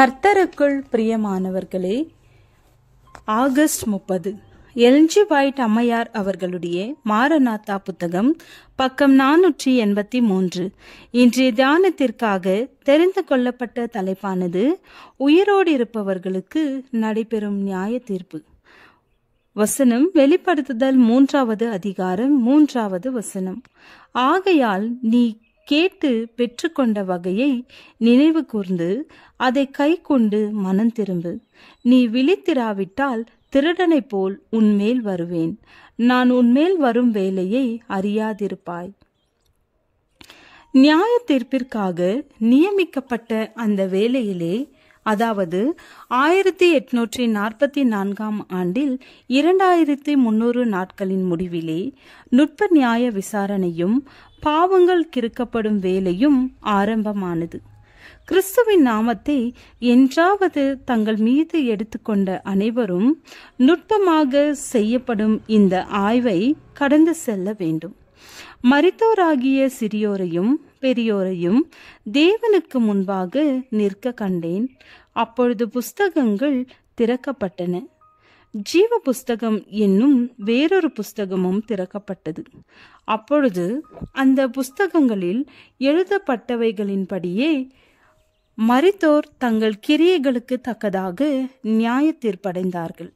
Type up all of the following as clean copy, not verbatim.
கர்த்தருக்குள் பிரியமானவர்களே, August 30 LG white அம்மையார் அவர்களுடைய மாரநாத்தா புத்தகம், பக்கம் 483. இன்றைய தியானத்திற்காக தெரிந்து கொள்ளப்பட்ட தலைப்பானது உயிரோடு இருப்பவர்களுக்கு நடைபெறும் நியாய தீர்ப்பு. வசனம் வெளிப்படுத்துதல் 3வது அதிகாரம் 3வது வசனம். ஆகையால் நீ கேட்டு பெற்றுக்கொண்ட வகையை நினைவு கூர்ந்து அதை கை கொண்டு மனம் திரும்பு. நீ விழித்திராவிட்டால் திருடனை போல் உன்மேல் வருவேன். நான் உன்மேல் வரும் வேலையை அறியாதிருப்பாய். நியாய தீர்ப்பிற்காக நியமிக்கப்பட்ட அந்த வேளையிலே, அதாவது 1844 ஆண்டில் 2300 நாட்களின் முடிவிலே நுட்ப நியாய விசாரணையும் பாவங்கள் கிறுக்கப்படும் வேலையும் ஆரம்பமானது. கிறிஸ்துவின் நாமத்தை என்றாவது தங்கள் மீது எடுத்துக்கொண்ட அனைவரும் நுட்பமாக செய்யப்படும் இந்த ஆய்வை கடந்து செல்ல வேண்டும். மரித்தோராகிய சிறியோரையும் பெரியோரையும் தேவனுக்கு முன்பாக நிற்க கண்டேன். அப்பொழுது புஸ்தகங்கள் திறக்கப்பட்டன. ஜீவ புஸ்தகம் என்னும் வேறொரு புஸ்தகமும் திறக்கப்பட்டது. அப்பொழுது அந்த புஸ்தகங்களில் எழுதப்பட்டவைகளின்படியே மரித்தோர் தங்கள் கிரியைகளுக்கு தக்கதாக நியாய தீர்ப்படைந்தார்கள்.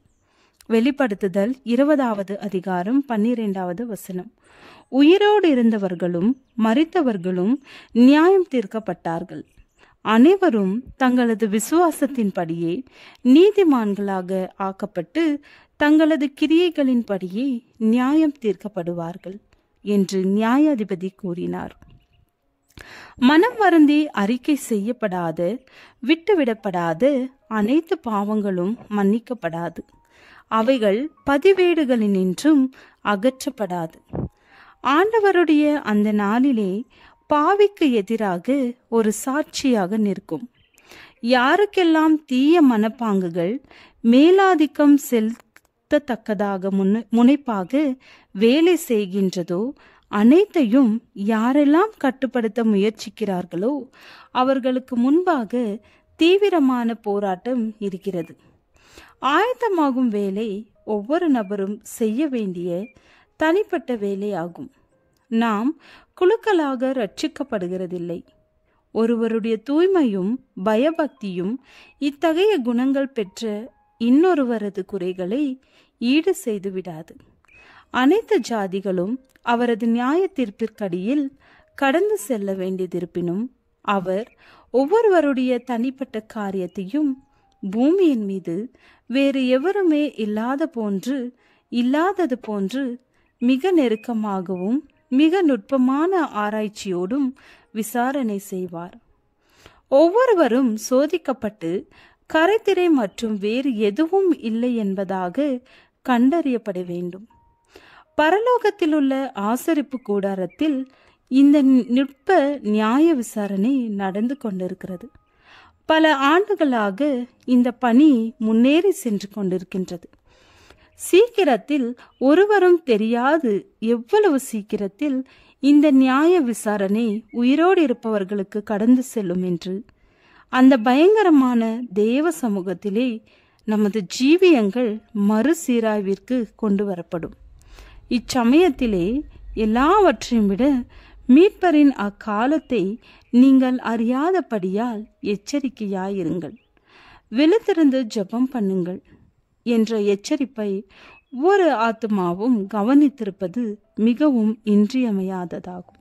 வெளிப்படுத்துதல் 20வது அதிகாரம் 12வது வசனம். உயிரோடு இருந்தவர்களும் மரித்தவர்களும் நியாயம் தீர்க்கப்பட்டார்கள். அனைவரும் தங்களது விசுவாசத்தின்படியே நீதிமான்களாக ஆக்கப்பட்டு தங்களது கிரியைகளின்படியே நியாயம் தீர்க்கப்படுவார்கள் என்று நியாயாதிபதி கூறினார். மனம் வருந்தி அறிக்கை செய்யப்படாத, விட்டுவிடப்படாத அனைத்து பாவங்களும் மன்னிக்கப்படாது. அவைகள் பதிவேடுகளினின்றும் அகற்றப்படாது. ஆண்டவருடைய அந்த நாளிலே பாவிக்கு எதிராக ஒரு சாட்சியாக நிற்கும். யாருக்கெல்லாம் தீய மனப்பாங்குகள் மேலாதிக்கம் செலுத்தத்தக்கதாக முனைப்பாக வேலை செய்கின்றதோ அனைத்தையும் யாரெல்லாம் கட்டுப்படுத்த முயற்சிக்கிறார்களோ அவர்களுக்கு முன்பாக தீவிரமான போராட்டம் இருக்கிறது. ஆயத்தமாகும் வேலை ஒவ்வொரு நபரும் செய்ய வேண்டிய தனிப்பட்ட வேலையாகும். நாம் குழுக்களாக ரட்சிக்கப்படுகிறதில்லை. ஒருவருடைய தூய்மையும் பயபக்தியும் இத்தகைய குணங்கள் பெற்ற இன்னொருவரது குறைகளை ஈடு செய்து விடாது. அனைத்து ஜாதிகளும் அவரது நியாய தீர்ப்பிற்கடியில் கடந்து செல்ல வேண்டியதிருப்பினும் அவர் ஒவ்வொருவருடைய தனிப்பட்ட காரியத்தையும் பூமியின் மீது வேறு எவருமே இல்லாதது போன்று மிக நெருக்கமாகவும் மிக நுட்பமான ஆராய்ச்சியோடும் விசாரணை செய்வார். ஒவ்வொருவரும் சோதிக்கப்பட்டு கரைதிரை மற்றும் வேறு எதுவும் இல்லை என்பதாக கண்டறியப்பட வேண்டும். பரலோகத்திலுள்ள ஆசரிப்பு கூடாரத்தில் இந்த நுட்ப நியாய விசாரணை நடந்து கொண்டிருக்கிறது. பல ஆண்டுகளாக இந்த பணி முன்னேறி சென்று கொண்டிருக்கின்றது. சீக்கிரத்தில், ஒருவரும் தெரியாது எவ்வளவு சீக்கிரத்தில் இந்த நியாய விசாரணை உயிரோடு இருப்பவர்களுக்கு கடந்து செல்லும் என்று அந்த பயங்கரமான தேவ சமூகத்திலே நமது ஜீவியங்கள் மறுசீராய்விற்கு கொண்டு வரப்படும். இச்சமயத்திலே எல்லாவற்றையும் விட மீட்பரின் அக்காலத்தை நீங்கள் அறியாதபடியால் எச்சரிக்கையாயிருங்கள். விழித்திருந்து ஜெபம் பண்ணுங்கள் என்ற எச்சரிப்பை ஒவ்வொரு ஆத்துமாவும் கவனித்திருப்பது மிகவும் இன்றியமையாததாகும்.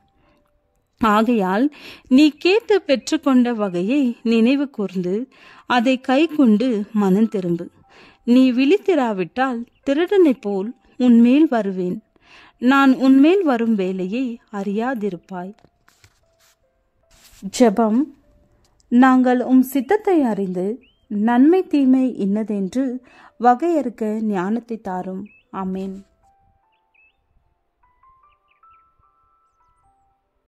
ஆகையால் நீ கேட்டு பெற்றுக்கொண்ட வகையை நினைவு கூர்ந்து அதை கை கொண்டு மனம் திரும்பு. நீ விழித்திராவிட்டால் திருடனை போல் உன்மேல் வருவேன். நான் உன்மேல் வரும் வேலையை அறியாதிருப்பாய். ஜெபம். நாங்கள் சித்தத்தை அறிந்து நன்மை தீமை இன்னதென்று வகையறுக்க ஞானத்தை தாரும். ஆமேன்.